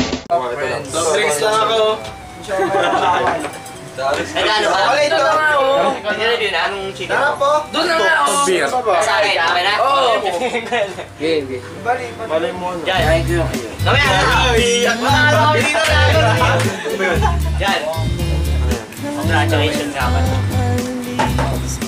Drinks lang ako. Ay, ano ba? Wala ito. Nag-review na? Anong chicken? Tara po. Doon na nga ako. Beer. Sa akin, okay na? Oo. Game. Balay mo. Diyan. Mamaya na. Iiyak mo na ako dito na. Diyan. Congratulations nga ba?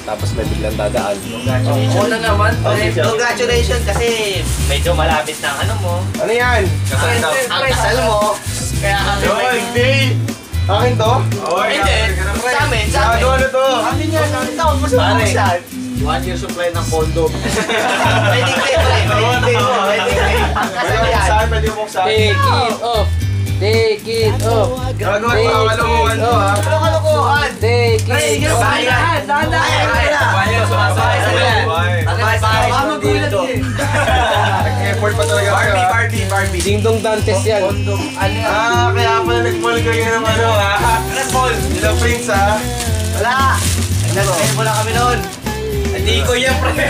Tapos may biglang dadaan. Congratulations. na naman. Congratulations kasi medyo malapit na ang ano mo. Ano yan? Ang kasal mo. Kaya kami may... Hindi. Akin to? Hindi. Sa amin, sa amin. Ano to? Amin yan. Tawag mo sa buksan. 1 year supply ng condom. Pwede kayo. Pwede kayo. Ang kasal yan. Pwede mo sa Take it off. Take it off. Gagawa ko kalokohan to ha. Ano kalokohan? Take it off. Bayan. Bayan. Sumasakay sa yan. Sumasakay dito. Nag-effort pa talaga. Barbie. Dingdong Dantes yan. Kaya pala nag-mall kayo ng ano ha. Nag-mall. Sila Prince ha. Wala. Nag-send mo lang kami noon. Hindi ko yan, pre.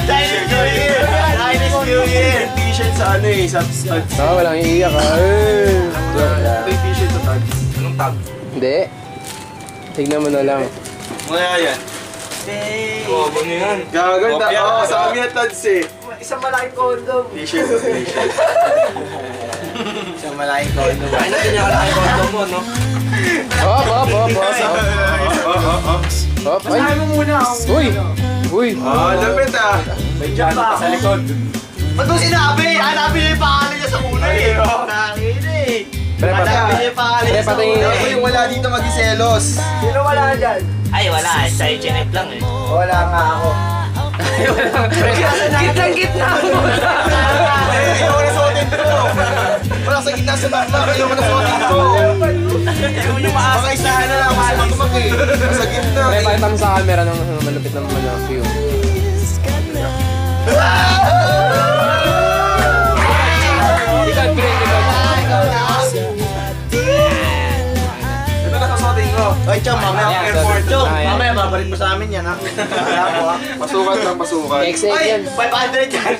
Chinese New Year. Chinese New Year. T-shirt sa ano eh. Sa Walang iiyak ha. ito yung t-shirt sa tag. Anong tag? Hindi. Tignan mo na lang. Mga yan. Oo, ano yan? Gaganda. Oo, sa amin na tads eh. Isang malaking condom. T-shirt. Isang malaking condom. Ay, natin yung malaking condom mo, no? Hop. Ay. Sabi mo muna ako. Uy. Lapit ah. May dyan pa sa likod. Ba't mo sinabi? Hanapin niya yung pangalan niya sa muna eh. Nakakita eh. Pre, Hanapin niya yung pangalan niya sa patingin. muna Ako eh. yung wala dito mag-iselos. Sino wala dyan? Ay, wala. Sa HNF lang eh. Wala nga ako. Gitna mo. Ayaw ko na suotin ko. Wala sa gitna sa bakla. Ayaw ko na suotin ko. Baka isahan na lang. Mas matumag eh. Sa gitna Pre, eh. pakita mo sa camera ng malupit na view. Ikot, pre. Ito na susuotin ko. Ay, Chong, mamaya Ayan, airport. so- Chong, ayan. mamaya babalik mo sa amin yan, ha? Wala ko, ha? Pasukan lang, pasukan. Exit Ay, yan. 500 yan.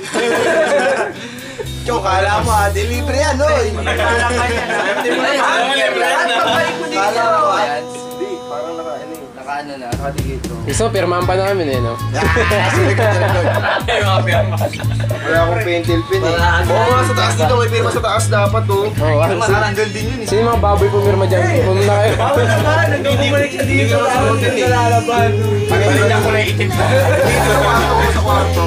Chok, kala mo ha. Delivery yan, oy. Wala ka yan, ha? Pagbalik mo dito. Kala mo ha. Hindi, parang naka-ano eh. Nakaano na? Nakatigit ko. Iso, pirmahan pa namin eh, no? Wala akong pentel pin eh. Oo nga, sa taas dito. May pirma sa taas dapat oh. Oo, Matatanggal din yun eh. sino yung mga baboy pumirma dyan? Pumirma kayo. Bawal naman. Nagkabumalik siya dito. Tapos nalalaban. Pagkalit ako na itim na. Dito sa kwarto.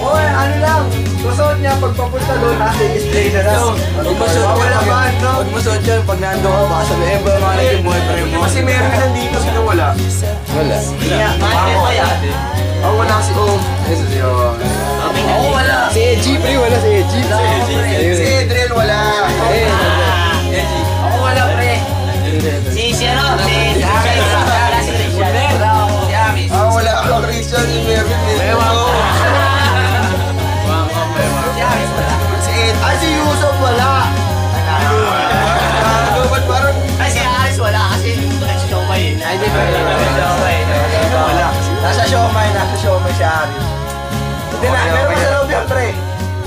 Oy, ano lang. Susunod niya pagpapunta doon. Nasa display na lang. Bawal naman, no? Pag masod yan, pag nando ka, baka sabihin ba mga naging boyfriend mo? Kasi meron ka nandito, sino wala? Wala. Bakit ba yan? Ako wala si Om. Si Oo, wala. Si Eji, pre, wala si Eji. Si Adriel wala. Eh, Ako wala, pre. Si ano? Si Christian. Si Amis. Ako wala ako, Christian, si Mervin. Si Amis wala. Si Ed. Ay, si Yusuf wala. Ba't parang... Ay, si Aris wala kasi nag-siomay eh. Ay, di ba? Wala. Nasa siomay si Ari. Hindi na, meron pa sa loob yan, pre.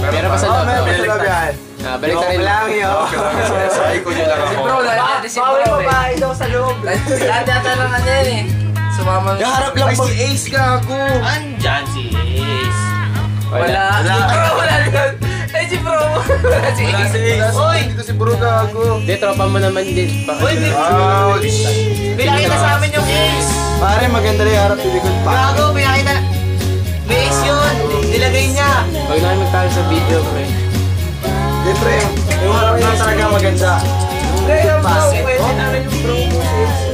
Meron pa sa loob. Meron pa sa loob yan. Balik ka rin. lang yun. Sa iko nyo lang ako. Bawal mo ba ito sa loob? Tatanungan niya yan eh. Sumama mo. Kaharap lang si Ace ka ako. Andyan si Ace. Wala. Wala doon. Ay, si Bro. Wala si Ace. Uy! Dito si Bro ka ako. Hindi, tropa mo naman din. Uy, Ouch! pinakita sa amin yung Ace. Pare, maganda rin harap tilikod pa. Gago, pinakita. May Ace yun. Nilagay niya. Pag namin magtalo sa video, pre. Hindi, pre. Yung harap na talaga maganda. Pre, yung bro. Pwede namin yung bro mo.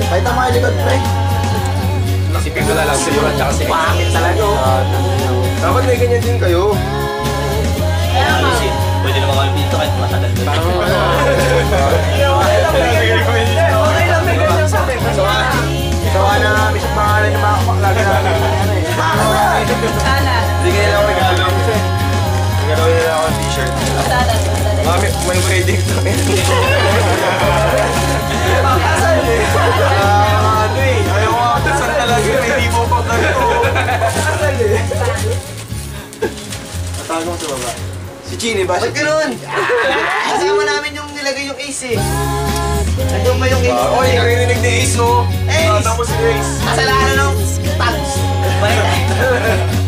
Kahit ang mga likod, pre. Nasipin ko na lang siguro at saka si Eji. Pangit talaga. Dapat may ganyan din kayo. Kaya nga. Pwede naman kami dito kahit matagal. Parang Okay lang, may ganyan sa akin. Sawa na namin sa pangalan ng mga kapaklaga namin. Sana. Hindi kayo lang regalo. Regalo nila ako ng t-shirt. Sana. May wedding to. Genie ba? Ba't ganun? Kasama namin yung nilagay yung ace eh. Nandun ba yung ace? Oy, narinig ni Ace, no? Ace! Tapos si Ace. Kasalanan ng tags. Balik tayo.